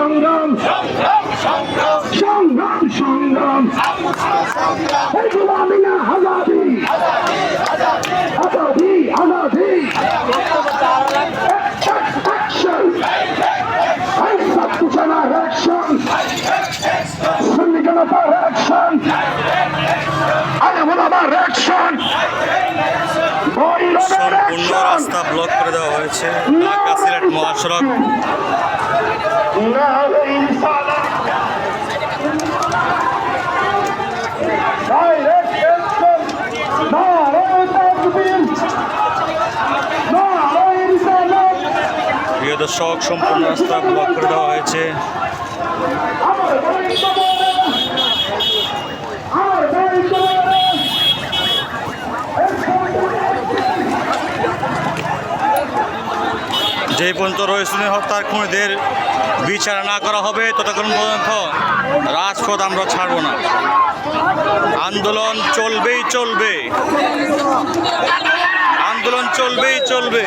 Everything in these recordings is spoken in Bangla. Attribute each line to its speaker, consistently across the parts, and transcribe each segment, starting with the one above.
Speaker 1: সংগ্রাম সংগ্রাম সংগ্রাম গোলামি না আজাদি আজাদি আজাদি অ্যাকশন ছাত্র সেনার অ্যাকশন শ্রমিকতার অ্যাকশন আলেমুলামার অ্যাকশন
Speaker 2: সম্পূর্ণ রাস্তা ব্লক করে দেওয়া হয়েছে ঢাকা সিলেট মহাসড়ক। প্রিয় দর্শক, সম্পূর্ণ রাস্তা ব্লক করে দেওয়া হয়েছে। যে পর্যন্ত রইসুল হত্যার খুনিদের বিচার না করা হবে ততক্ষণ পর্যন্ত রাজপথ আমরা ছাড়ব না। আন্দোলন চলবেই চলবে, আন্দোলন চলবেই চলবে।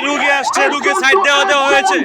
Speaker 2: রুগী আসছে, রুগী সাইড দেওয়া হয়েছে।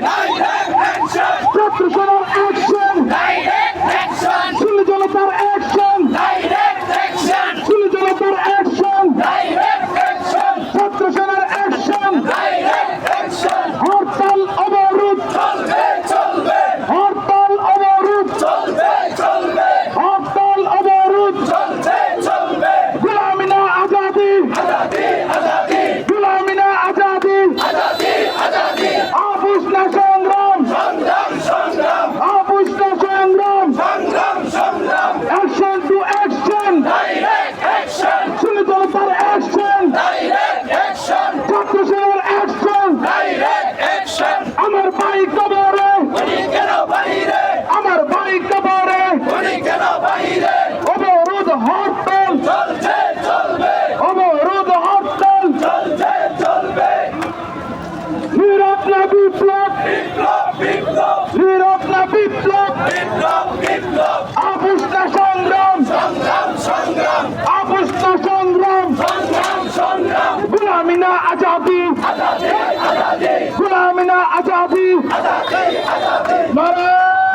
Speaker 2: गुलामीना आजादी गुलामीना आजादी